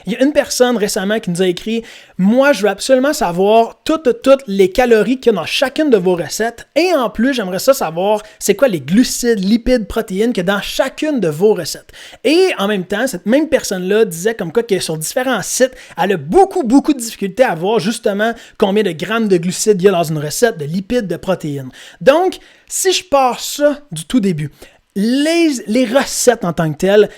Il y a une personne récemment qui nous a écrit « Moi, je veux absolument savoir toutes les calories qu'il y a dans chacune de vos recettes et en plus, j'aimerais ça savoir c'est quoi les glucides, lipides, protéines qu'il y a dans chacune de vos recettes. » Et en même temps, cette même personne-là disait comme quoi que sur différents sites, elle a beaucoup de difficultés à voir justement combien de grammes de glucides il y a dans une recette, de lipides, de protéines. Donc, si je pars ça du tout début, les recettes en tant que telles,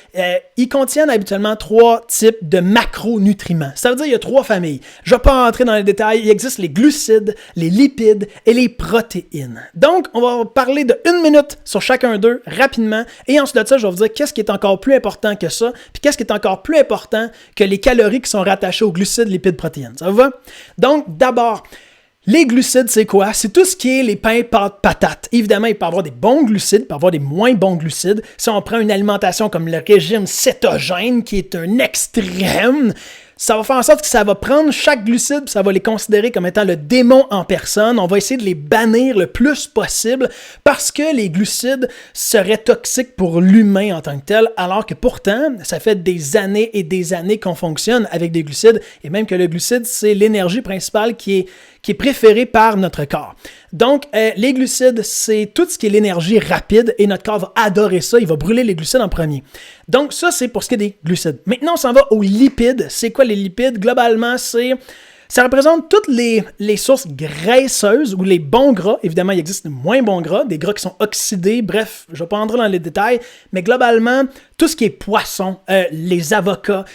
ils contiennent habituellement 3 types de macronutriments. Ça veut dire qu'il y a 3 familles. Je ne vais pas rentrer dans les détails. Il existe les glucides, les lipides et les protéines. Donc, on va parler de 1 minute sur chacun d'eux rapidement. Et ensuite de ça, je vais vous dire qu'est-ce qui est encore plus important que ça, puis qu'est-ce qui est encore plus important que les calories qui sont rattachées aux glucides, lipides, protéines. Ça vous va? Donc, d'abord, les glucides, c'est quoi? C'est tout ce qui est les pains, pâtes, patates. Évidemment, il peut y avoir des bons glucides, il peut y avoir des moins bons glucides. Si on prend une alimentation comme le régime cétogène, qui est un extrême, ça va faire en sorte que ça va prendre chaque glucide, puis ça va les considérer comme étant le démon en personne. On va essayer de les bannir le plus possible parce que les glucides seraient toxiques pour l'humain en tant que tel, alors que pourtant, ça fait des années et des années qu'on fonctionne avec des glucides, et même que le glucide, c'est l'énergie principale qui est préférée par notre corps. Donc, les glucides, c'est tout ce qui est l'énergie rapide et notre corps va adorer ça, il va brûler les glucides en premier. Donc, ça, c'est pour ce qui est des glucides. Maintenant, on s'en va aux lipides. C'est quoi les lipides? Globalement, ça représente toutes les sources graisseuses ou les bons gras. Évidemment, il existe de moins bons gras, des gras qui sont oxydés. Bref, je ne vais pas entrer dans les détails, mais globalement, tout ce qui est poisson, les avocats,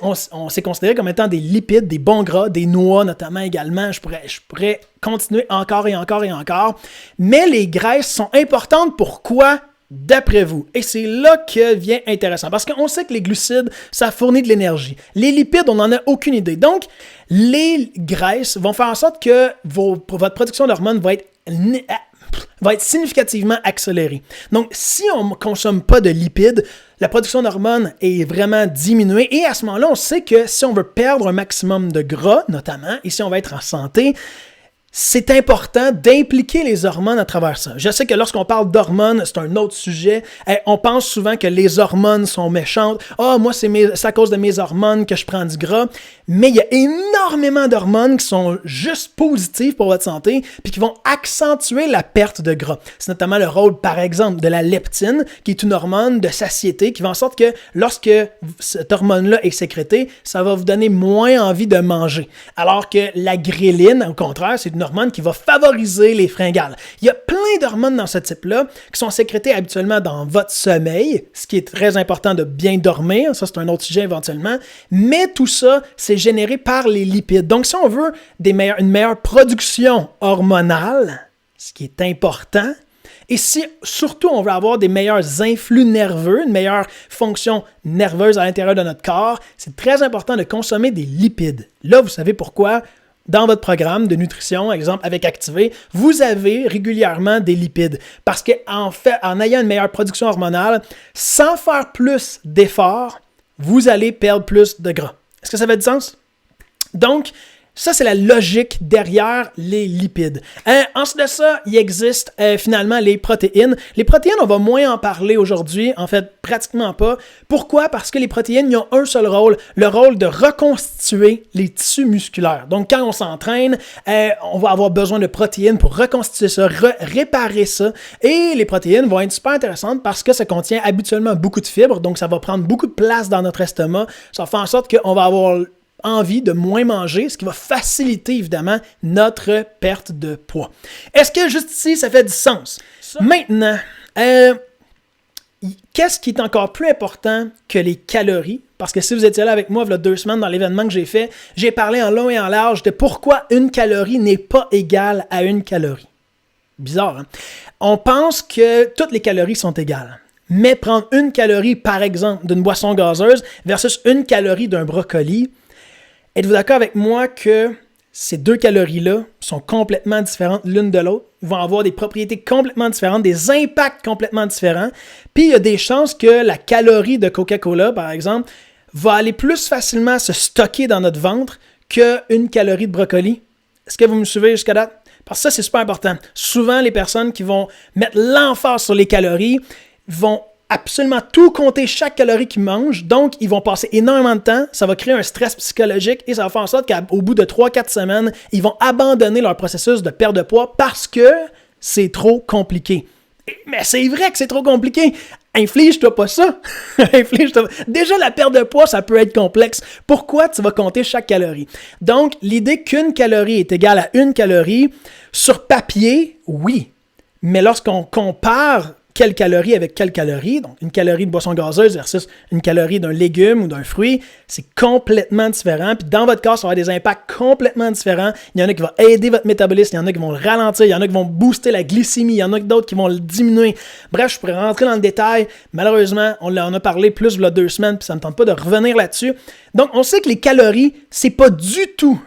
on s'est considéré comme étant des lipides, des bons gras, des noix notamment également. Je pourrais continuer encore et encore et encore. Mais les graisses sont importantes. Pourquoi? D'après vous. Et c'est là que vient intéressant. Parce qu'on sait que les glucides, ça fournit de l'énergie. Les lipides, on n'en a aucune idée. Donc, les graisses vont faire en sorte que votre production d'hormones va être significativement accélérée. Donc, si on ne consomme pas de lipides, la production d'hormones est vraiment diminuée. Et à ce moment-là, on sait que si on veut perdre un maximum de gras, notamment, et si on va être en santé, c'est important d'impliquer les hormones à travers ça. Je sais que lorsqu'on parle d'hormones, c'est un autre sujet. On pense souvent que les hormones sont méchantes. « Ah, moi, c'est à cause de mes hormones que je prends du gras. » Mais il y a énormément d'hormones qui sont juste positives pour votre santé puis qui vont accentuer la perte de gras. C'est notamment le rôle, par exemple, de la leptine, qui est une hormone de satiété qui va en sorte que lorsque cette hormone-là est sécrétée, ça va vous donner moins envie de manger. Alors que la gréline, au contraire, c'est une hormone qui va favoriser les fringales. Il y a plein d'hormones dans ce type-là qui sont sécrétées habituellement dans votre sommeil, ce qui est très important de bien dormir, ça c'est un autre sujet éventuellement, mais tout ça, c'est généré par les lipides. Donc si on veut une meilleure production hormonale, ce qui est important, et si surtout on veut avoir des meilleurs influx nerveux, une meilleure fonction nerveuse à l'intérieur de notre corps, c'est très important de consommer des lipides. Là, vous savez pourquoi? Dans votre programme de nutrition, exemple avec Activé, vous avez régulièrement des lipides. Parce qu'en fait, en ayant une meilleure production hormonale, sans faire plus d'efforts, vous allez perdre plus de gras. Est-ce que ça fait du sens? Donc, ça, c'est la logique derrière les lipides. Ensuite de ça, il existe finalement les protéines. Les protéines, on va moins en parler aujourd'hui, en fait, pratiquement pas. Pourquoi? Parce que les protéines, ils ont un seul rôle, le rôle de reconstituer les tissus musculaires. Donc, quand on s'entraîne, on va avoir besoin de protéines pour reconstituer ça, réparer ça. Et les protéines vont être super intéressantes parce que ça contient habituellement beaucoup de fibres, donc ça va prendre beaucoup de place dans notre estomac. Ça fait en sorte qu'on va avoir envie de moins manger, ce qui va faciliter évidemment notre perte de poids. Est-ce que juste ici, ça fait du sens? Maintenant, qu'est-ce qui est encore plus important que les calories? Parce que si vous étiez là avec moi il y a 2 semaines dans l'événement que j'ai fait, j'ai parlé en long et en large de pourquoi une calorie n'est pas égale à une calorie. Bizarre, hein? On pense que toutes les calories sont égales. Mais prendre une calorie, par exemple, d'une boisson gazeuse versus une calorie d'un brocoli, êtes-vous d'accord avec moi que ces 2 calories-là sont complètement différentes l'une de l'autre, vont avoir des propriétés complètement différentes, des impacts complètement différents, puis il y a des chances que la calorie de Coca-Cola, par exemple, va aller plus facilement se stocker dans notre ventre qu'une calorie de brocoli? Est-ce que vous me suivez jusqu'à date? Parce que ça, c'est super important. Souvent, les personnes qui vont mettre l'emphase sur les calories vont absolument tout compter, chaque calorie qu'ils mangent. Donc, ils vont passer énormément de temps. Ça va créer un stress psychologique et ça va faire en sorte qu'au bout de 3-4 semaines, ils vont abandonner leur processus de perte de poids parce que c'est trop compliqué. Mais c'est vrai que c'est trop compliqué. Inflige-toi pas ça. Déjà, la perte de poids, ça peut être complexe. Pourquoi tu vas compter chaque calorie? Donc, l'idée qu'une calorie est égale à une calorie, sur papier, oui. Mais lorsqu'on compare quelle calorie avec quelle calorie, donc une calorie de boisson gazeuse versus une calorie d'un légume ou d'un fruit, c'est complètement différent. Puis dans votre corps, ça va avoir des impacts complètement différents. Il y en a qui vont aider votre métabolisme, il y en a qui vont le ralentir, il y en a qui vont booster la glycémie, il y en a d'autres qui vont le diminuer. Bref, je pourrais rentrer dans le détail. Malheureusement, on en a parlé plus il y a 2 semaines, puis ça ne me tente pas de revenir là-dessus. Donc, on sait que les calories, c'est pas du tout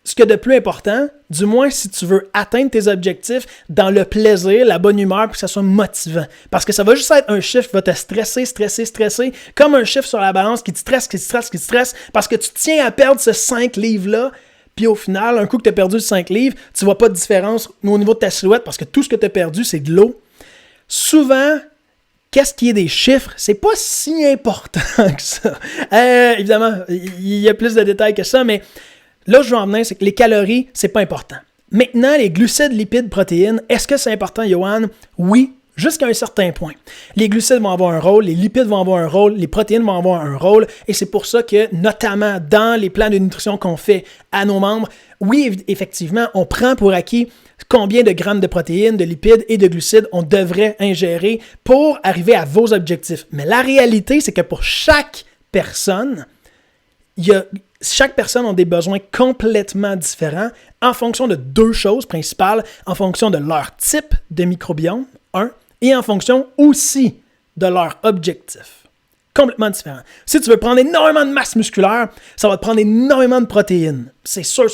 ce qu'il y a de plus important, du moins si tu veux atteindre tes objectifs dans le plaisir, la bonne humeur, puis que ça soit motivant. Parce que ça va juste être un chiffre qui va te stresser, comme un chiffre sur la balance qui te stresse, parce que tu tiens à perdre ce 5 livres-là, puis au final, un coup que tu as perdu 5 livres, tu vois pas de différence au niveau de ta silhouette, parce que tout ce que tu as perdu, c'est de l'eau. Souvent, qu'est-ce qui est des chiffres? C'est pas si important que ça. Évidemment, il y a plus de détails que ça, mais là, je veux en venir, c'est que les calories, c'est pas important. Maintenant, les glucides, lipides, protéines, est-ce que c'est important, Johan? Oui, jusqu'à un certain point. Les glucides vont avoir un rôle, les lipides vont avoir un rôle, les protéines vont avoir un rôle, et c'est pour ça que, notamment dans les plans de nutrition qu'on fait à nos membres, oui, effectivement, on prend pour acquis combien de grammes de protéines, de lipides et de glucides on devrait ingérer pour arriver à vos objectifs. Mais la réalité, c'est que pour chaque personne, chaque personne a des besoins complètement différents en fonction de 2 choses principales, en fonction de leur type de microbiome, 1, et en fonction aussi de leur objectif. Complètement différent. Si tu veux prendre énormément de masse musculaire, ça va te prendre énormément de protéines. C'est sûr.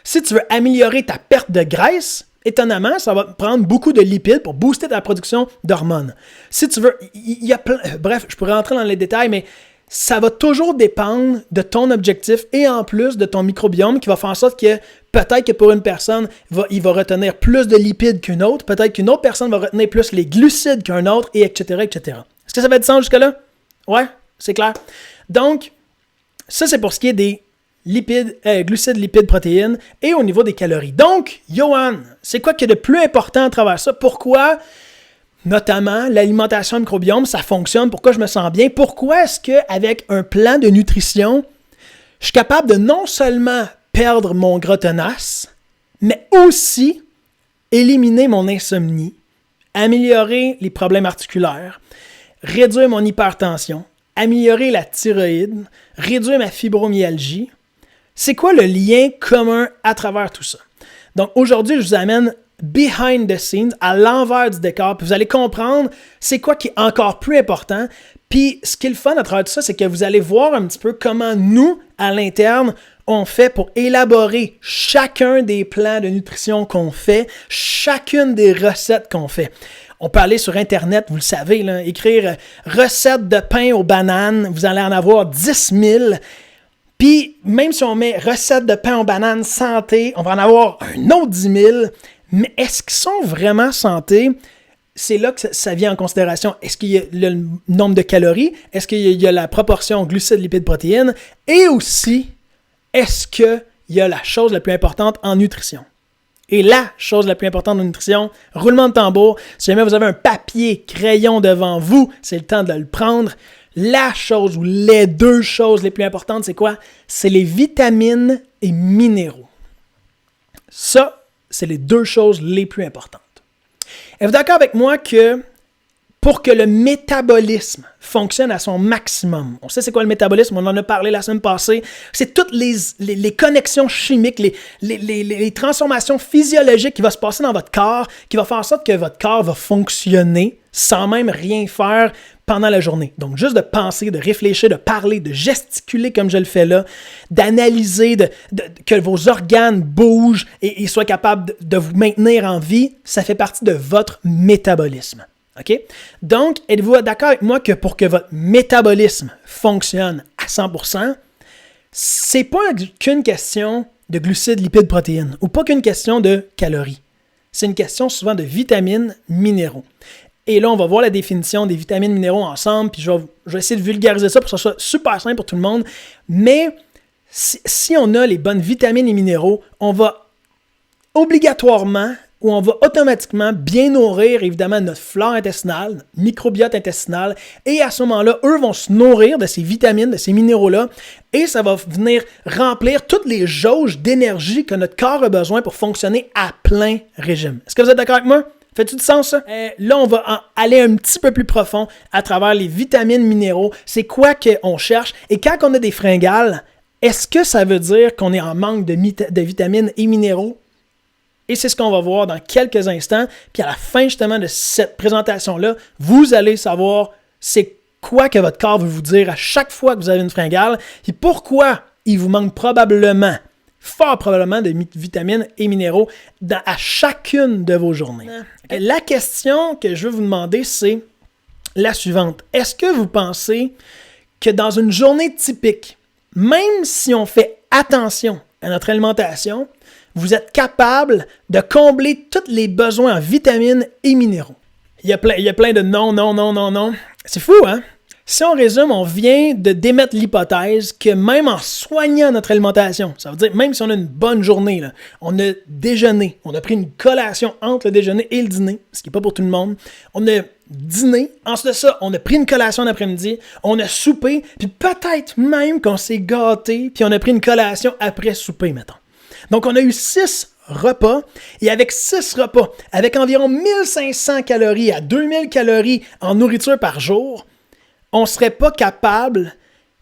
Si tu veux améliorer ta perte de graisse, étonnamment, ça va te prendre beaucoup de lipides pour booster ta production d'hormones. Si tu veux, il y a plein... Bref, je pourrais rentrer dans les détails, mais ça va toujours dépendre de ton objectif et en plus de ton microbiome qui va faire en sorte que peut-être que pour une personne, il va retenir plus de lipides qu'une autre, peut-être qu'une autre personne va retenir plus les glucides qu'un autre, et etc., etc. Est-ce que ça fait du sens jusque-là? Ouais, c'est clair. Donc, ça, c'est pour ce qui est des glucides, lipides, protéines et au niveau des calories. Donc, Johan, c'est quoi qui est de plus important à travers ça? Pourquoi? Notamment, l'alimentation microbiome, ça fonctionne. Pourquoi je me sens bien? Pourquoi est-ce qu'avec un plan de nutrition, je suis capable de non seulement perdre mon gras tenace, mais aussi éliminer mon insomnie, améliorer les problèmes articulaires, réduire mon hypertension, améliorer la thyroïde, réduire ma fibromyalgie? C'est quoi le lien commun à travers tout ça? Donc aujourd'hui, je vous amène behind the scenes, à l'envers du décor, puis vous allez comprendre c'est quoi qui est encore plus important. Puis ce qui est le fun à travers tout ça, c'est que vous allez voir un petit peu comment nous, à l'interne, on fait pour élaborer chacun des plans de nutrition qu'on fait, chacune des recettes qu'on fait. On peut aller sur Internet, vous le savez, là, écrire « recette de pain aux bananes », vous allez en avoir 10 000. Puis même si on met « recette de pain aux bananes santé », on va en avoir un autre 10 000. Mais est-ce qu'ils sont vraiment santé? C'est là que ça vient en considération. Est-ce qu'il y a le nombre de calories? Est-ce qu'il y a la proportion glucides, lipides, protéines? Et aussi, est-ce qu'il y a la chose la plus importante en nutrition? Et la chose la plus importante en nutrition, roulement de tambour, si jamais vous avez un papier, crayon devant vous, c'est le temps de le prendre. La chose ou les 2 choses les plus importantes, c'est quoi? C'est les vitamines et minéraux. Ça, c'est les 2 choses les plus importantes. Êtes-vous d'accord avec moi que pour que le métabolisme fonctionne à son maximum, on sait c'est quoi le métabolisme, on en a parlé la semaine passée, c'est toutes les connexions chimiques, les transformations physiologiques qui vont se passer dans votre corps, qui vont faire en sorte que votre corps va fonctionner sans même rien faire pendant la journée. Donc, juste de penser, de réfléchir, de parler, de gesticuler comme je le fais là, d'analyser, que vos organes bougent et soient capables de vous maintenir en vie, ça fait partie de votre métabolisme. OK? Donc, êtes-vous d'accord avec moi que pour que votre métabolisme fonctionne à 100%, c'est pas qu'une question de glucides, lipides, protéines, ou pas qu'une question de calories. C'est une question souvent de vitamines, minéraux. Et là, on va voir la définition des vitamines minéraux ensemble, puis je vais essayer de vulgariser ça pour que ça soit super simple pour tout le monde. Mais si on a les bonnes vitamines et minéraux, on va obligatoirement ou on va automatiquement bien nourrir évidemment notre flore intestinale, notre microbiote intestinal, et à ce moment-là, eux vont se nourrir de ces vitamines, de ces minéraux-là, et ça va venir remplir toutes les jauges d'énergie que notre corps a besoin pour fonctionner à plein régime. Est-ce que vous êtes d'accord avec moi? Fait-tu du sens, ça? Là, on va aller un petit peu plus profond à travers les vitamines, minéraux. C'est quoi qu'on cherche? Et quand on a des fringales, est-ce que ça veut dire qu'on est en manque de vitamines et minéraux? Et c'est ce qu'on va voir dans quelques instants. Puis à la fin, justement, de cette présentation-là, vous allez savoir c'est quoi que votre corps veut vous dire à chaque fois que vous avez une fringale et pourquoi il vous manque probablement, fort probablement, de vitamines et minéraux à chacune de vos journées. Okay. La question que je veux vous demander, c'est la suivante. Est-ce que vous pensez que dans une journée typique, même si on fait attention à notre alimentation, vous êtes capable de combler tous les besoins en vitamines et minéraux? Il y a plein de non. C'est fou, hein? Si on résume, on vient de démettre l'hypothèse que même en soignant notre alimentation, ça veut dire même si on a une bonne journée, là, on a déjeuné, on a pris une collation entre le déjeuner et le dîner, ce qui n'est pas pour tout le monde, on a dîné, ensuite de ça, on a pris une collation l'après-midi, on a soupé, puis peut-être même qu'on s'est gâté, puis on a pris une collation après souper, mettons. Donc, on a eu 6 repas, et avec 6 repas, avec environ 1500 calories à 2000 calories en nourriture par jour, on ne serait pas capable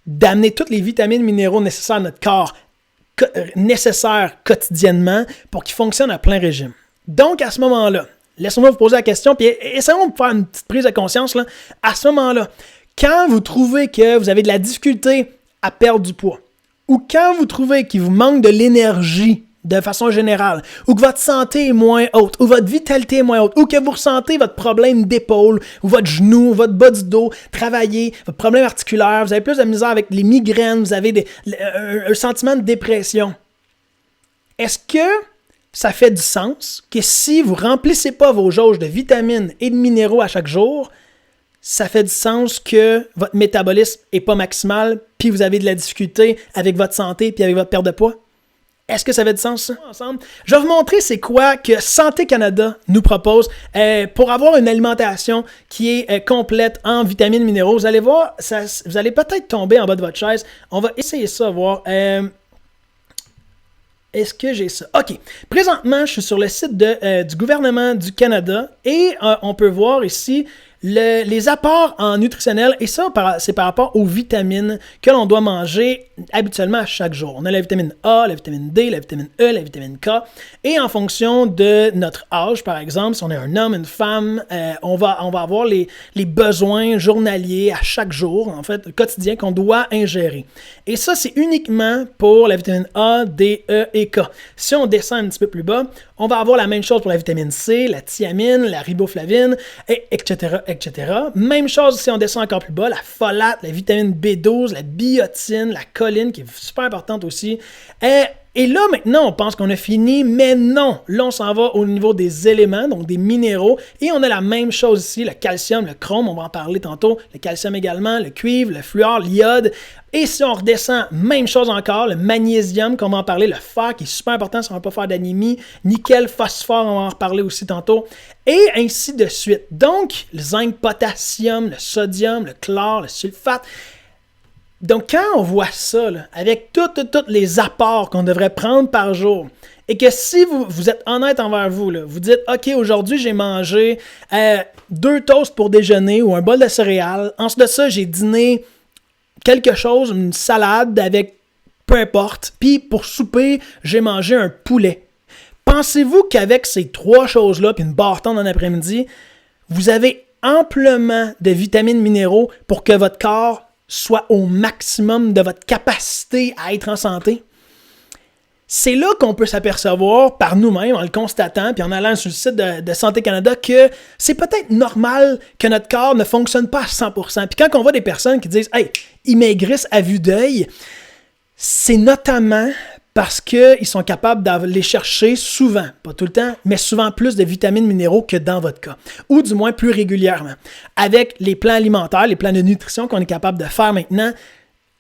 d'amener toutes les vitamines minéraux nécessaires à notre corps, nécessaires quotidiennement pour qu'il fonctionne à plein régime. Donc, à ce moment-là, laissez-moi vous poser la question, puis essayons de faire une petite prise de conscience. Là. À ce moment-là, quand vous trouvez que vous avez de la difficulté à perdre du poids, ou quand vous trouvez qu'il vous manque de l'énergie de façon générale, ou que votre santé est moins haute, ou votre vitalité est moins haute, ou que vous ressentez votre problème d'épaule, ou votre genou, ou votre bas du dos travailler, votre problème articulaire, vous avez plus de misère avec les migraines, vous avez un sentiment de dépression. Est-ce que ça fait du sens que si vous ne remplissez pas vos jauges de vitamines et de minéraux à chaque jour, ça fait du sens que votre métabolisme n'est pas maximal, puis vous avez de la difficulté avec votre santé puis avec votre perte de poids? Est-ce que ça fait du sens, ça? Ensemble? Je vais vous montrer c'est quoi que Santé Canada nous propose pour avoir une alimentation qui est complète en vitamines et minéraux. Vous allez voir, vous allez peut-être tomber en bas de votre chaise. On va essayer ça, voir. Est-ce que j'ai ça? OK. Présentement, je suis sur le site du gouvernement du Canada et on peut voir ici les apports en nutritionnels, et ça, c'est par rapport aux vitamines que l'on doit manger habituellement à chaque jour. On a la vitamine A, la vitamine D, la vitamine E, la vitamine K, et en fonction de notre âge, par exemple, si on est un homme, une femme, on va avoir les besoins journaliers à chaque jour, en fait, quotidien, qu'on doit ingérer. Et ça, c'est uniquement pour la vitamine A, D, E et K. Si on descend un petit peu plus bas, on va avoir la même chose pour la vitamine C, la thiamine, la riboflavine, etc., etc. Même chose si on descend encore plus bas, la folate, la vitamine B12, la biotine, la choline, qui est super importante aussi. Et là, maintenant, on pense qu'on a fini, mais non. Là, on s'en va au niveau des éléments, donc des minéraux. Et on a la même chose ici, le calcium, le chrome, on va en parler tantôt. Le calcium également, le cuivre, le fluor, l'iode. Et si on redescend, même chose encore, le magnésium, qu'on va en parler, le fer, qui est super important si on ne va pas faire d'anémie. Nickel, phosphore, on va en reparler aussi tantôt. Et ainsi de suite. Donc, le zinc, potassium, le sodium, le chlore, le sulfate. Donc, quand on voit ça, là, avec tous les apports qu'on devrait prendre par jour, et que si vous êtes honnête envers vous, là, vous dites « OK, aujourd'hui, j'ai mangé 2 toasts pour déjeuner ou un bol de céréales. Ensuite de ça, j'ai dîné quelque chose, une salade avec peu importe. Puis pour souper, j'ai mangé un poulet. » Pensez-vous qu'avec ces 3 choses-là, puis une barre-temps dans l'après-midi, vous avez amplement de vitamines minéraux pour que votre corps soit au maximum de votre capacité à être en santé? C'est là qu'on peut s'apercevoir par nous-mêmes, en le constatant, puis en allant sur le site de Santé Canada, que c'est peut-être normal que notre corps ne fonctionne pas à 100%. Puis quand on voit des personnes qui disent « Hey, ils maigrissent à vue d'œil », c'est notamment parce qu'ils sont capables d'aller chercher souvent, pas tout le temps, mais souvent plus de vitamines minéraux que dans votre cas, ou du moins plus régulièrement. Avec les plans alimentaires, les plans de nutrition qu'on est capable de faire maintenant,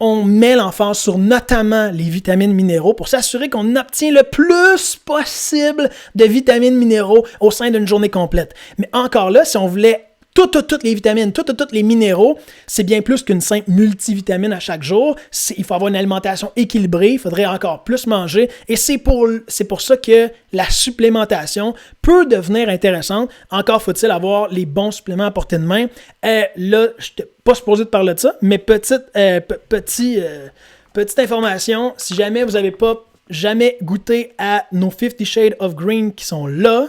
on met l'emphase sur notamment les vitamines minéraux pour s'assurer qu'on obtient le plus possible de vitamines minéraux au sein d'une journée complète. Mais encore là, si on voulait toutes les vitamines, tous les minéraux, c'est bien plus qu'une simple multivitamine à chaque jour. Il faut avoir une alimentation équilibrée, il faudrait encore plus manger. Et c'est pour ça que la supplémentation peut devenir intéressante. Encore faut-il avoir les bons suppléments à portée de main. Là, je n'étais pas supposé de parler de ça, mais petite information, si jamais vous n'avez pas jamais goûté à nos 50 Shades of Green qui sont là,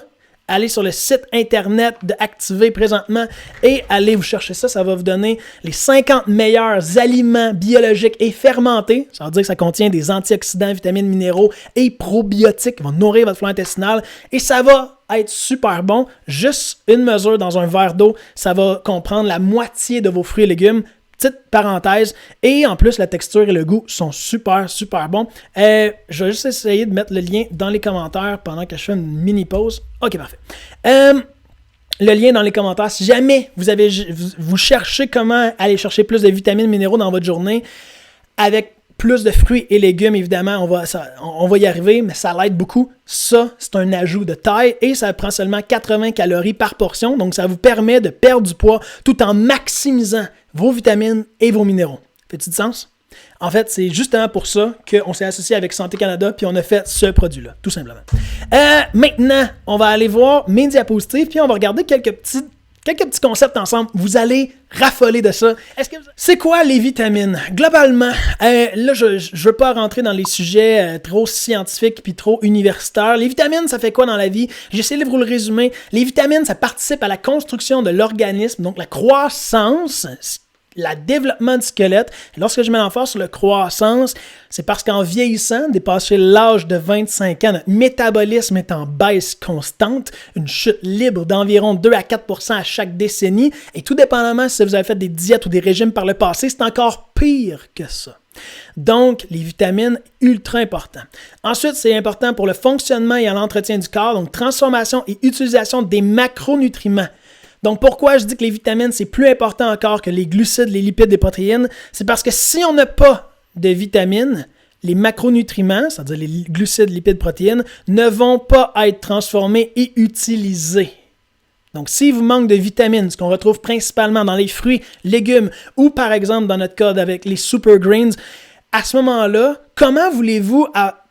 allez sur le site internet de Activé présentement et allez vous chercher ça. Ça va vous donner les 50 meilleurs aliments biologiques et fermentés. Ça veut dire que ça contient des antioxydants, vitamines, minéraux et probiotiques qui vont nourrir votre flore intestinale. Et ça va être super bon. Juste une mesure dans un verre d'eau, ça va comprendre la moitié de vos fruits et légumes. Petite parenthèse. Et en plus, la texture et le goût sont super bons. Je vais juste essayer de mettre le lien dans les commentaires pendant que je fais une mini pause. OK, parfait. Le lien dans les commentaires. Si jamais vous cherchez comment aller chercher plus de vitamines, minéraux dans votre journée, avec plus de fruits et légumes, évidemment, on va y arriver, mais ça l'aide beaucoup. Ça, c'est un ajout de taille et ça prend seulement 80 calories par portion. Donc, ça vous permet de perdre du poids tout en maximisant vos vitamines et vos minéraux. Fait-il du sens? En fait, c'est justement pour ça qu'on s'est associé avec Santé Canada puis on a fait ce produit-là, tout simplement. Maintenant, on va aller voir mes diapositives puis on va regarder quelques petits concepts ensemble. Vous allez raffoler de ça. C'est quoi les vitamines? Globalement, là, je ne veux pas rentrer dans les sujets trop scientifiques puis trop universitaires. Les vitamines, ça fait quoi dans la vie? J'essaie de vous le résumer. Les vitamines, ça participe à la construction de l'organisme, donc la croissance, le développement du squelette. Et lorsque je mets l'emphase sur la croissance, c'est parce qu'en vieillissant, dépassé l'âge de 25 ans, notre métabolisme est en baisse constante, une chute libre d'environ 2 à 4 % à chaque décennie. Et tout dépendamment si vous avez fait des diètes ou des régimes par le passé, c'est encore pire que ça. Donc, les vitamines, ultra important. Ensuite, c'est important pour le fonctionnement et l'entretien du corps, donc transformation et utilisation des macronutriments. Donc, pourquoi je dis que les vitamines, c'est plus important encore que les glucides, les lipides, les protéines? C'est parce que si on n'a pas de vitamines, les macronutriments, c'est-à-dire les glucides, lipides, protéines, ne vont pas être transformés et utilisés. Donc, s'il vous manque de vitamines, ce qu'on retrouve principalement dans les fruits, légumes ou, par exemple, dans notre cas avec les super greens, à ce moment-là, comment voulez-vous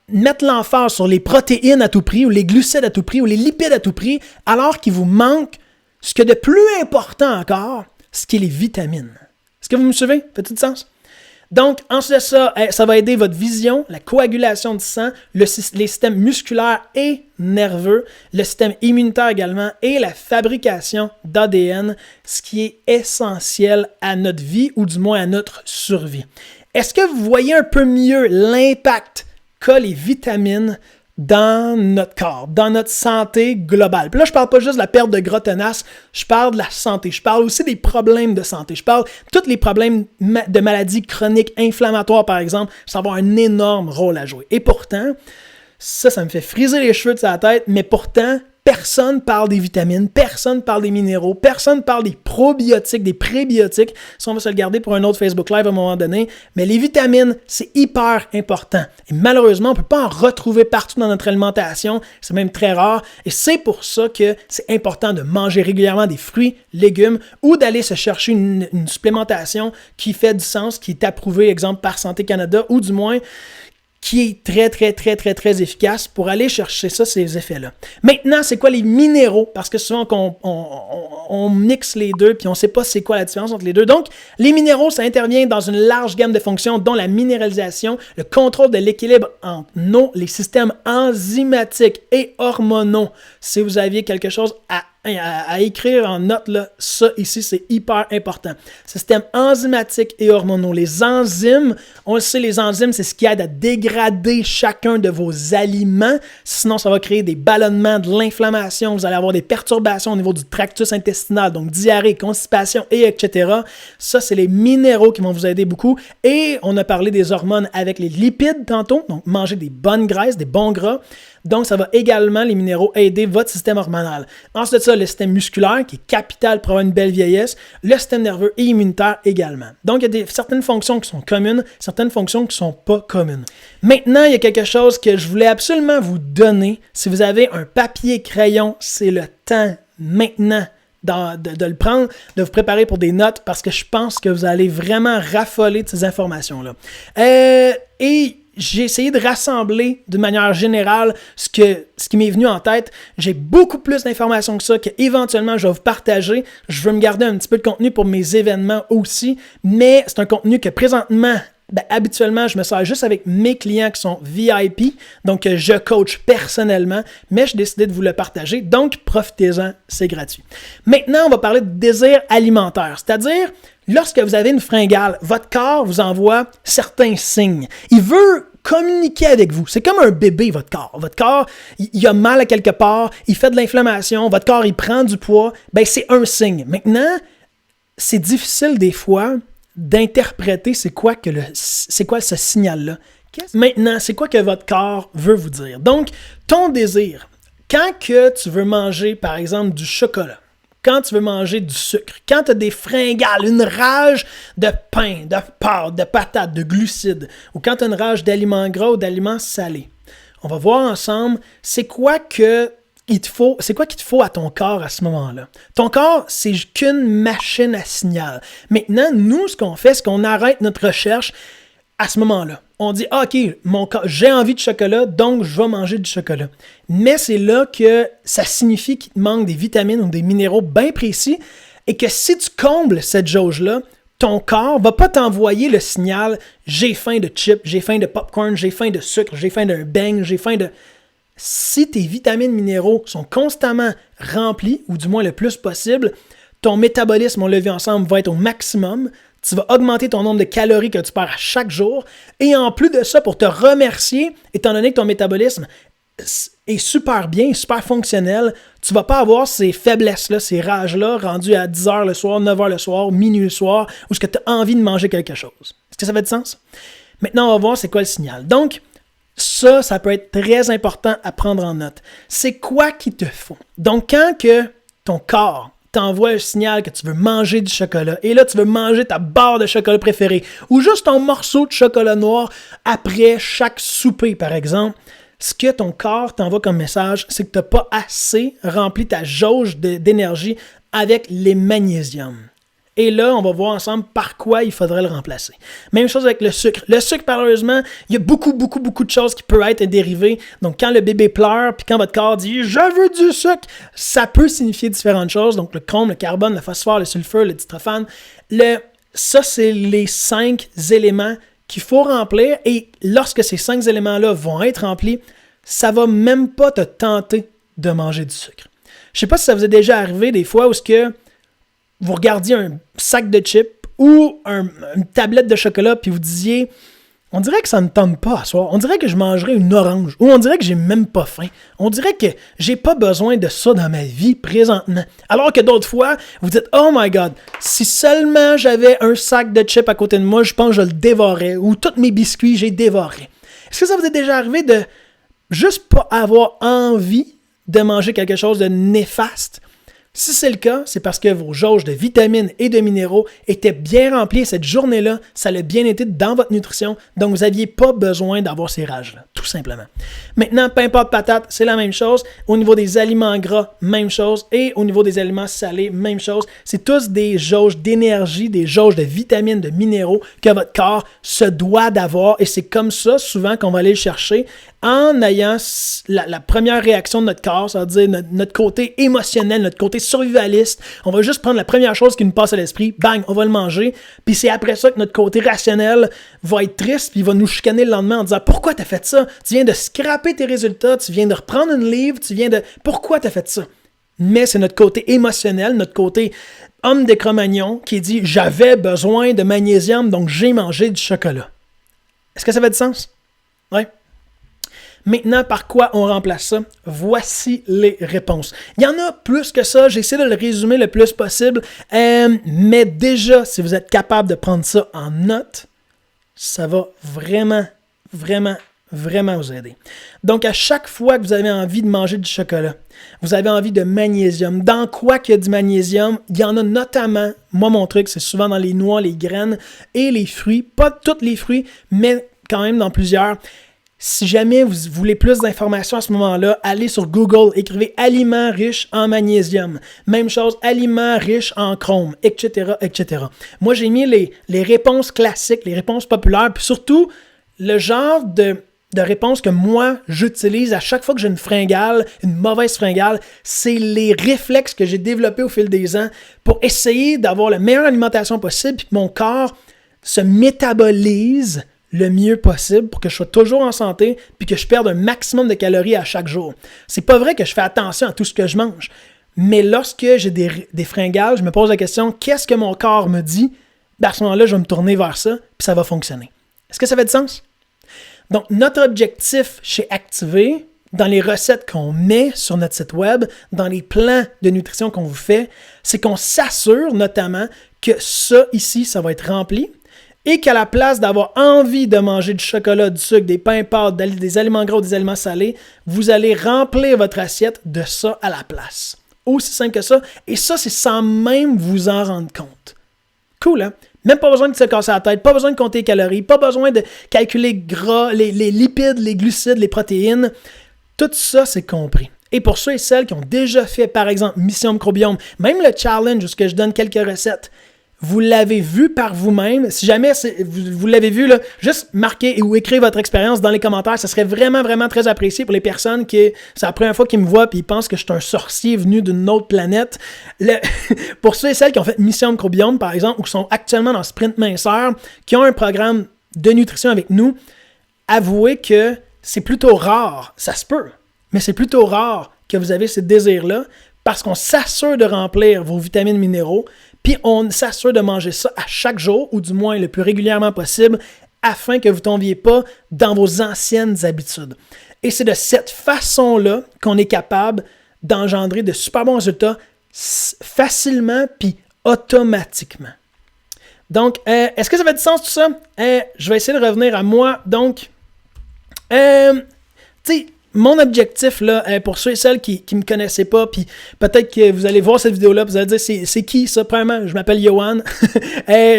mettre l'emphase sur les protéines à tout prix ou les glucides à tout prix ou les lipides à tout prix alors qu'il vous manque ce qui est de plus important encore, ce qui est les vitamines. Est-ce que vous me suivez? Fait-il du sens? Donc, ensuite de ça, ça va aider votre vision, la coagulation du sang, les systèmes musculaires et nerveux, le système immunitaire également et la fabrication d'ADN, ce qui est essentiel à notre vie ou du moins à notre survie. Est-ce que vous voyez un peu mieux l'impact qu'a les vitamines dans notre corps, dans notre santé globale? Puis là, je parle pas juste de la perte de gras tenace, je parle de la santé, je parle aussi des problèmes de santé, je parle de tous les problèmes de maladies chroniques inflammatoires, par exemple, ça va avoir un énorme rôle à jouer. Et pourtant, ça me fait friser les cheveux de sa tête, mais pourtant, personne parle des vitamines, personne parle des minéraux, personne parle des probiotiques, des prébiotiques. Ça, on va se le garder pour un autre Facebook Live à un moment donné. Mais les vitamines, c'est hyper important. Et malheureusement, on ne peut pas en retrouver partout dans notre alimentation. C'est même très rare. Et c'est pour ça que c'est important de manger régulièrement des fruits, légumes ou d'aller se chercher une supplémentation qui fait du sens, qui est approuvée, exemple, par Santé Canada ou du moins qui est très efficace pour aller chercher ces effets-là. Maintenant, c'est quoi les minéraux? Parce que souvent, on mixe les deux puis on ne sait pas c'est quoi la différence entre les deux. Donc, les minéraux, ça intervient dans une large gamme de fonctions, dont la minéralisation, le contrôle de l'équilibre entre les systèmes enzymatiques et hormonaux. Si vous aviez quelque chose à à écrire en note, là, ça ici, c'est hyper important. Système enzymatique et hormonaux. Les enzymes, on le sait, les enzymes, c'est ce qui aide à dégrader chacun de vos aliments. Sinon, ça va créer des ballonnements, de l'inflammation. Vous allez avoir des perturbations au niveau du tractus intestinal, donc diarrhée, constipation, et etc. Ça, c'est les minéraux qui vont vous aider beaucoup. Et on a parlé des hormones avec les lipides tantôt, donc manger des bonnes graisses, des bons gras. Donc, ça va également, les minéraux, aider votre système hormonal. Ensuite de ça, le système musculaire, qui est capital pour avoir une belle vieillesse. Le système nerveux et immunitaire également. Donc, il y a certaines fonctions qui sont communes, certaines fonctions qui ne sont pas communes. Maintenant, il y a quelque chose que je voulais absolument vous donner. Si vous avez un papier crayon, c'est le temps maintenant de le prendre, de vous préparer pour des notes, parce que je pense que vous allez vraiment raffoler de ces informations-là. Et j'ai essayé de rassembler de manière générale ce qui m'est venu en tête. J'ai beaucoup plus d'informations que ça qu'éventuellement je vais vous partager. Je veux me garder un petit peu de contenu pour mes événements aussi, mais c'est un contenu que présentement, habituellement, je me sers juste avec mes clients qui sont VIP, donc je coach personnellement, mais j'ai décidé de vous le partager, donc profitez-en, c'est gratuit. Maintenant, on va parler de désir alimentaire, c'est-à-dire lorsque vous avez une fringale, votre corps vous envoie certains signes. Il veut communiquer avec vous. C'est comme un bébé, votre corps. Votre corps, il a mal à quelque part, il fait de l'inflammation, votre corps, il prend du poids. C'est un signe. Maintenant, c'est difficile des fois d'interpréter c'est quoi ce signal-là. Maintenant, c'est quoi que votre corps veut vous dire. Donc, ton désir, quand que tu veux manger, par exemple, du chocolat, quand tu veux manger du sucre, quand tu as des fringales, une rage de pain, de pâtes, de patates, de glucides, ou quand tu as une rage d'aliments gras ou d'aliments salés, on va voir ensemble c'est quoi qu'il te faut à ton corps à ce moment-là. Ton corps, c'est qu'une machine à signal. Maintenant, nous, ce qu'on fait, c'est qu'on arrête notre recherche à ce moment-là. On dit, OK, mon corps, j'ai envie de chocolat, donc je vais manger du chocolat. Mais c'est là que ça signifie qu'il te manque des vitamines ou des minéraux bien précis et que si tu combles cette jauge-là, ton corps ne va pas t'envoyer le signal « j'ai faim de chips, j'ai faim de popcorn, j'ai faim de sucre, j'ai faim d'un bang, j'ai faim de... » Si tes vitamines minéraux sont constamment remplis, ou du moins le plus possible, ton métabolisme, on l'a vu ensemble, va être au maximum. Tu vas augmenter ton nombre de calories que tu perds à chaque jour. Et en plus de ça, pour te remercier, étant donné que ton métabolisme est super bien, super fonctionnel, tu ne vas pas avoir ces faiblesses-là, ces rages-là, rendues à 10h le soir, 9h le soir, minuit le soir, où est-ce que tu as envie de manger quelque chose. Est-ce que ça fait du sens? Maintenant, on va voir c'est quoi le signal. Donc, ça peut être très important à prendre en note. C'est quoi qu'il te faut? Donc, quand que ton corps t'envoie un signal que tu veux manger du chocolat, et là, tu veux manger ta barre de chocolat préférée, ou juste ton morceau de chocolat noir après chaque souper, par exemple, ce que ton corps t'envoie comme message, c'est que tu n'as pas assez rempli ta jauge d'énergie avec les magnésiums. Et là, on va voir ensemble par quoi il faudrait le remplacer. Même chose avec le sucre. Le sucre, malheureusement, il y a beaucoup de choses qui peuvent être dérivées. Donc, quand le bébé pleure, puis quand votre corps dit « je veux du sucre », ça peut signifier différentes choses. Donc, le chrome, le carbone, le phosphore, le sulfure, le tryptophane. Ça, c'est les 5 éléments qu'il faut remplir. Et lorsque ces 5 éléments-là vont être remplis, ça ne va même pas te tenter de manger du sucre. Je ne sais pas si ça vous est déjà arrivé des fois où vous regardiez un sac de chips ou une tablette de chocolat puis vous disiez « on dirait que ça ne me tente pas à soir. On dirait que je mangerais une orange. » Ou « on dirait que j'ai même pas faim. On dirait que j'ai pas besoin de ça dans ma vie présentement. » Alors que d'autres fois, vous dites « oh my God, si seulement j'avais un sac de chips à côté de moi, je pense que je le dévorais. » Ou « tous mes biscuits, j'ai dévoré. » Est-ce que ça vous est déjà arrivé de juste pas avoir envie de manger quelque chose de néfaste? Si c'est le cas, c'est parce que vos jauges de vitamines et de minéraux étaient bien remplies cette journée-là, ça a bien été dans votre nutrition, donc vous n'aviez pas besoin d'avoir ces rages-là, tout simplement. Maintenant, pain, pâtes, patates, c'est la même chose. Au niveau des aliments gras, même chose. Et au niveau des aliments salés, même chose. C'est tous des jauges d'énergie, des jauges de vitamines, de minéraux que votre corps se doit d'avoir. Et c'est comme ça, souvent, qu'on va aller le chercher en ayant la première réaction de notre corps, c'est-à-dire notre côté émotionnel, notre côté survivaliste. On va juste prendre la première chose qui nous passe à l'esprit, bang, on va le manger. Puis c'est après ça que notre côté rationnel va être triste, puis il va nous chicaner le lendemain en disant « Pourquoi t'as fait ça? Tu viens de scraper tes résultats, tu viens de reprendre une livre, pourquoi t'as fait ça? » mais c'est notre côté émotionnel, notre côté homme de Cro-Magnon qui dit « J'avais besoin de magnésium, donc j'ai mangé du chocolat ». Est-ce que ça fait du sens? Oui. Maintenant, par quoi on remplace ça? Voici les réponses. Il y en a plus que ça, j'essaie de le résumer le plus possible, mais déjà, si vous êtes capable de prendre ça en note, ça va vraiment vous aider. Donc, à chaque fois que vous avez envie de manger du chocolat, vous avez envie de magnésium. Dans quoi qu'il y a du magnésium? Il y en a notamment, moi mon truc, c'est souvent dans les noix, les graines et les fruits. Pas tous les fruits, mais quand même dans plusieurs. Si jamais vous voulez plus d'informations à ce moment-là, allez sur Google, écrivez « aliments riches en magnésium ». Même chose, « aliments riches en chrome », etc., etc. Moi, j'ai mis les réponses classiques, les réponses populaires, puis surtout, le genre de réponse que moi, j'utilise à chaque fois que j'ai une fringale, une mauvaise fringale, c'est les réflexes que j'ai développés au fil des ans pour essayer d'avoir la meilleure alimentation possible, puis que mon corps se métabolise le mieux possible pour que je sois toujours en santé puis que je perde un maximum de calories à chaque jour. C'est pas vrai que je fais attention à tout ce que je mange, mais lorsque j'ai des fringales, je me pose la question, qu'est-ce que mon corps me dit? Ben à ce moment-là, je vais me tourner vers ça puis ça va fonctionner. Est-ce que ça fait du sens? Donc, notre objectif chez Activé, dans les recettes qu'on met sur notre site web, dans les plans de nutrition qu'on vous fait, c'est qu'on s'assure notamment que ça ici, ça va être rempli, et qu'à la place d'avoir envie de manger du chocolat, du sucre, des pains, pâtes, des aliments gras, des aliments salés, vous allez remplir votre assiette de ça à la place. Aussi simple que ça. Et ça, c'est sans même vous en rendre compte. Cool, hein? Même pas besoin de se casser la tête, pas besoin de compter les calories, pas besoin de calculer gras, les lipides, les glucides, les protéines. Tout ça, c'est compris. Et pour ceux et celles qui ont déjà fait, par exemple, Mission Microbiome, même le challenge où je donne quelques recettes, vous l'avez vu par vous-même. Si jamais vous l'avez vu, là, juste marquez ou écrivez votre expérience dans les commentaires. Ça serait vraiment très apprécié pour les personnes qui, c'est la première fois qu'ils me voient et ils pensent que je suis un sorcier venu d'une autre planète. Pour ceux et celles qui ont fait Mission Microbiome, par exemple, ou qui sont actuellement dans Sprint Minceur, qui ont un programme de nutrition avec nous, avouez que c'est plutôt rare. Ça se peut, mais c'est plutôt rare que vous avez ce désir-là parce qu'on s'assure de remplir vos vitamines minéraux. Puis on s'assure de manger ça à chaque jour, ou du moins le plus régulièrement possible, afin que vous ne tombiez pas dans vos anciennes habitudes. Et c'est de cette façon-là qu'on est capable d'engendrer de super bons résultats facilement puis automatiquement. Donc, est-ce que ça fait du sens tout ça? Je vais essayer de revenir à moi. Donc, tu sais, mon objectif, là, pour ceux et celles qui ne me connaissaient pas, puis peut-être que vous allez voir cette vidéo-là, vous allez dire, c'est qui ça? Premièrement, je m'appelle Johan.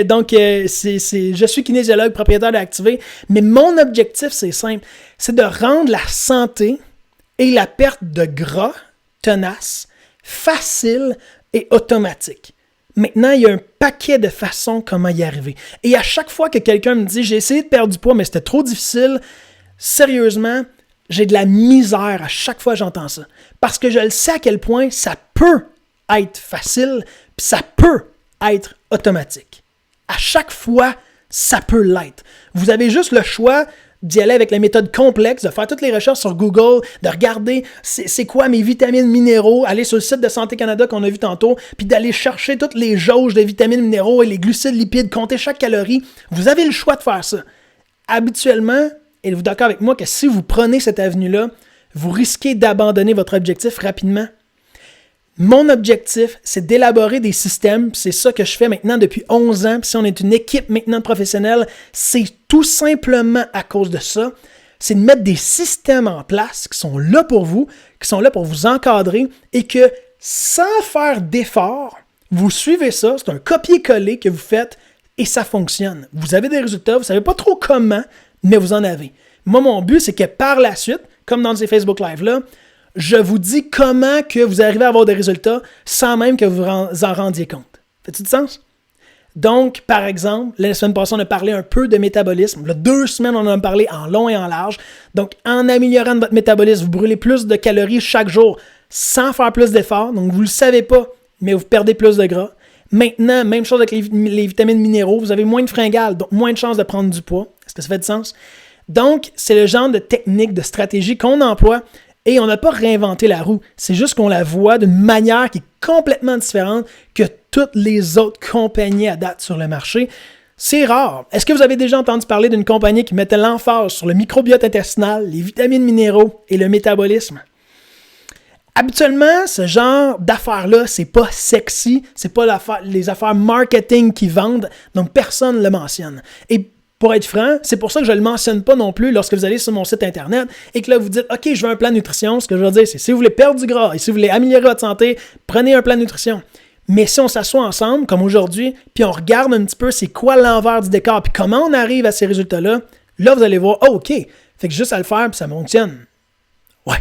Donc, je suis kinésiologue, propriétaire d'Activé. Mais mon objectif, c'est simple. C'est de rendre la santé et la perte de gras tenace, facile et automatique. Maintenant, il y a un paquet de façons comment y arriver. Et à chaque fois que quelqu'un me dit, j'ai essayé de perdre du poids, mais c'était trop difficile, sérieusement, j'ai de la misère à chaque fois que j'entends ça. Parce que je le sais à quel point ça peut être facile, puis ça peut être automatique. À chaque fois, ça peut l'être. Vous avez juste le choix d'y aller avec la méthode complexe, de faire toutes les recherches sur Google, de regarder c'est quoi mes vitamines minéraux, aller sur le site de Santé Canada qu'on a vu tantôt, puis d'aller chercher toutes les jauges de vitamines minéraux et les glucides, lipides, compter chaque calorie. Vous avez le choix de faire ça. Habituellement, êtes-vous d'accord avec moi que si vous prenez cette avenue-là, vous risquez d'abandonner votre objectif rapidement? Mon objectif, c'est d'élaborer des systèmes. C'est ça que je fais maintenant depuis 11 ans. Puis si on est une équipe maintenant professionnelle, c'est tout simplement à cause de ça. C'est de mettre des systèmes en place qui sont là pour vous, qui sont là pour vous encadrer et que sans faire d'effort, vous suivez ça. C'est un copier-coller que vous faites et ça fonctionne. Vous avez des résultats, vous ne savez pas trop comment, mais vous en avez. Moi, mon but, c'est que par la suite, comme dans ces Facebook Live-là, je vous dis comment que vous arrivez à avoir des résultats sans même que vous en rendiez compte. Fait-tu du sens? Donc, par exemple, la semaine passée, on a parlé un peu de métabolisme. Là, 2 semaines, on en a parlé en long et en large. Donc, en améliorant votre métabolisme, vous brûlez plus de calories chaque jour sans faire plus d'efforts. Donc, vous ne le savez pas, mais vous perdez plus de gras. Maintenant, même chose avec les vitamines minéraux, vous avez moins de fringales, donc moins de chances de prendre du poids. Est-ce que ça fait du sens? Donc, c'est le genre de technique, de stratégie qu'on emploie Et on n'a pas réinventé la roue. C'est juste qu'on la voit d'une manière qui est complètement différente que toutes les autres compagnies à date sur le marché. C'est rare. Est-ce que vous avez déjà entendu parler d'une compagnie qui mettait l'emphase sur le microbiote intestinal, les vitamines minéraux et le métabolisme? Habituellement, ce genre d'affaires-là, c'est pas sexy, c'est pas les affaires marketing qui vendent, donc personne ne le mentionne. Et pour être franc, c'est pour ça que je ne le mentionne pas non plus lorsque vous allez sur mon site internet et que là vous dites « OK, je veux un plan de nutrition », ce que je veux dire, c'est si vous voulez perdre du gras et si vous voulez améliorer votre santé, prenez un plan de nutrition. Mais si on s'assoit ensemble, comme aujourd'hui, puis on regarde un petit peu c'est quoi l'envers du décor, puis comment on arrive à ces résultats-là, là vous allez voir « Oh, OK, fait que juste à le faire, puis ça fonctionne. » Ouais.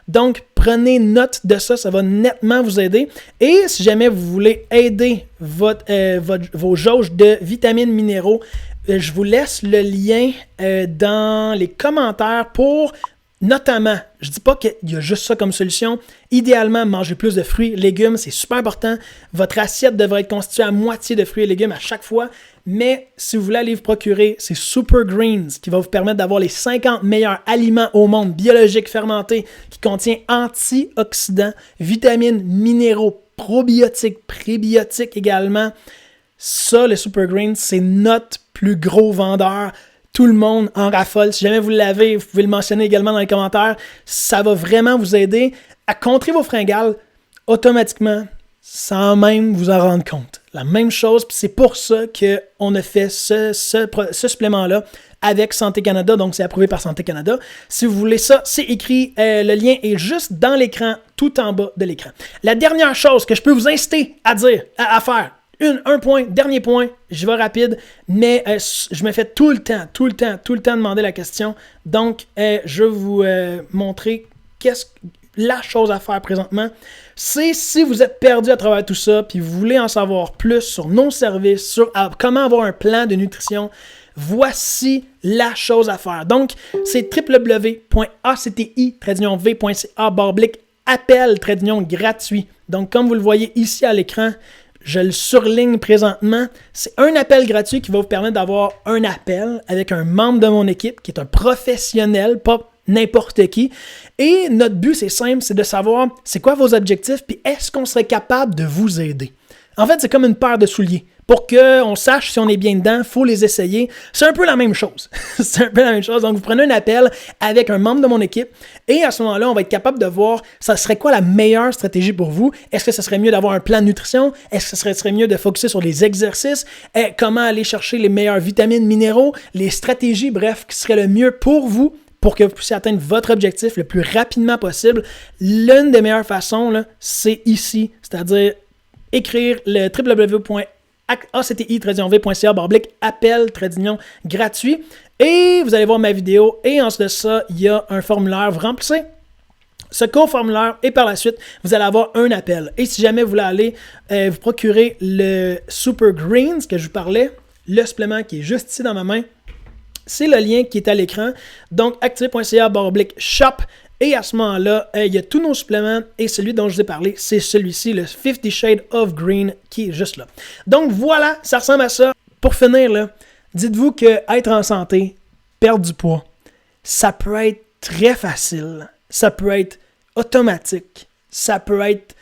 Donc, prenez note de ça, ça va nettement vous aider. Et si jamais vous voulez aider vos jauges de vitamines minéraux, je vous laisse le lien dans les commentaires pour, notamment, je ne dis pas qu'il y a juste ça comme solution, idéalement, manger plus de fruits et légumes, c'est super important. Votre assiette devrait être constituée à moitié de fruits et légumes à chaque fois. Mais si vous voulez aller vous procurer, c'est Super Greens qui va vous permettre d'avoir les 50 meilleurs aliments au monde biologiques fermentés qui contiennent antioxydants, vitamines, minéraux, probiotiques, prébiotiques également. Ça, le Super Greens, c'est notre plus gros vendeur. Tout le monde en raffole. Si jamais vous l'avez, vous pouvez le mentionner également dans les commentaires. Ça va vraiment vous aider à contrer vos fringales automatiquement sans même vous en rendre compte. La même chose, puis c'est pour ça qu'on a fait ce supplément-là avec Santé Canada, donc c'est approuvé par Santé Canada. Si vous voulez ça, c'est écrit, le lien est juste dans l'écran, tout en bas de l'écran. La dernière chose que je peux vous inciter à dire, à faire, un point, dernier point, je vais rapide, mais je me fais tout le temps demander la question. Donc, je vais vous montrer la chose à faire présentement. C'est si vous êtes perdu à travers tout ça, puis vous voulez en savoir plus sur nos services, sur comment avoir un plan de nutrition, voici la chose à faire. Donc, c'est www.acti-v.ca/appel-gratuit. Donc, comme vous le voyez ici à l'écran, je le surligne présentement. C'est un appel gratuit qui va vous permettre d'avoir un appel avec un membre de mon équipe qui est un professionnel, pas n'importe qui. Et notre but, c'est simple, c'est de savoir c'est quoi vos objectifs puis est-ce qu'on serait capable de vous aider. En fait, c'est comme une paire de souliers. Pour qu'on sache si on est bien dedans, il faut les essayer. C'est un peu la même chose. C'est un peu la même chose. Donc, vous prenez un appel avec un membre de mon équipe et à ce moment-là, on va être capable de voir ça serait quoi la meilleure stratégie pour vous. Est-ce que ce serait mieux d'avoir un plan de nutrition? Est-ce que ce serait mieux de focuser sur les exercices? Comment aller chercher les meilleures vitamines, minéraux? Les stratégies, bref, qui seraient le mieux pour vous pour que vous puissiez atteindre votre objectif le plus rapidement possible. L'une des meilleures façons, là, c'est ici, c'est-à-dire écrire le www.acti-v.ca/appel-gratuit et vous allez voir ma vidéo et ensuite de ça, il y a un formulaire, vous remplissez ce court formulaire et par la suite, vous allez avoir un appel. Et si jamais vous voulez aller vous procurer le Super Greens que je vous parlais, le supplément qui est juste ici dans ma main, c'est le lien qui est à l'écran. Donc, activé.ca/shop. Et à ce moment-là, il y a tous nos suppléments et celui dont je vous ai parlé, c'est celui-ci, le 50 Shades of Green, qui est juste là. Donc voilà, ça ressemble à ça. Pour finir, là, dites-vous que être en santé, perdre du poids, ça peut être très facile, ça peut être automatique, ça peut être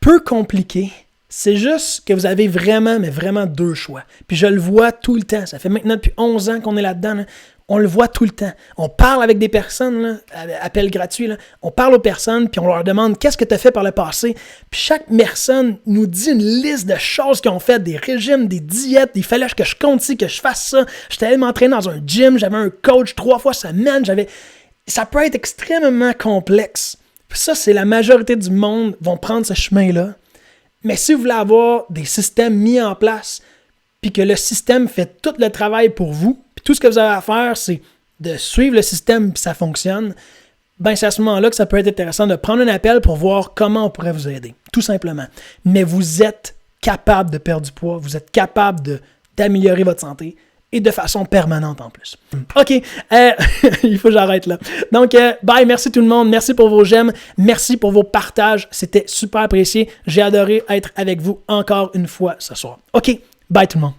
peu compliqué. C'est juste que vous avez vraiment, mais vraiment deux choix. Puis je le vois tout le temps. Ça fait maintenant depuis 11 ans qu'on est là-dedans. Là. On le voit tout le temps. On parle avec des personnes, là, appel gratuit. Là. On parle aux personnes, puis on leur demande qu'est-ce que tu as fait par le passé. Puis chaque personne nous dit une liste de choses qu'ils ont fait, des régimes, des diètes. Il fallait que je compte ci, que je fasse ça. J'étais allé m'entraîner dans un gym. J'avais un coach 3 fois semaine. Ça peut être extrêmement complexe. Puis ça, c'est la majorité du monde vont prendre ce chemin-là. Mais si vous voulez avoir des systèmes mis en place, puis que le système fait tout le travail pour vous, puis tout ce que vous avez à faire, c'est de suivre le système, puis ça fonctionne, ben c'est à ce moment-là que ça peut être intéressant de prendre un appel pour voir comment on pourrait vous aider, tout simplement. Mais vous êtes capable de perdre du poids, vous êtes capable d'améliorer votre santé, et de façon permanente en plus. OK, il faut que j'arrête là. Donc, bye, merci tout le monde, merci pour vos j'aime, merci pour vos partages, c'était super apprécié. J'ai adoré être avec vous encore une fois ce soir. OK, bye tout le monde.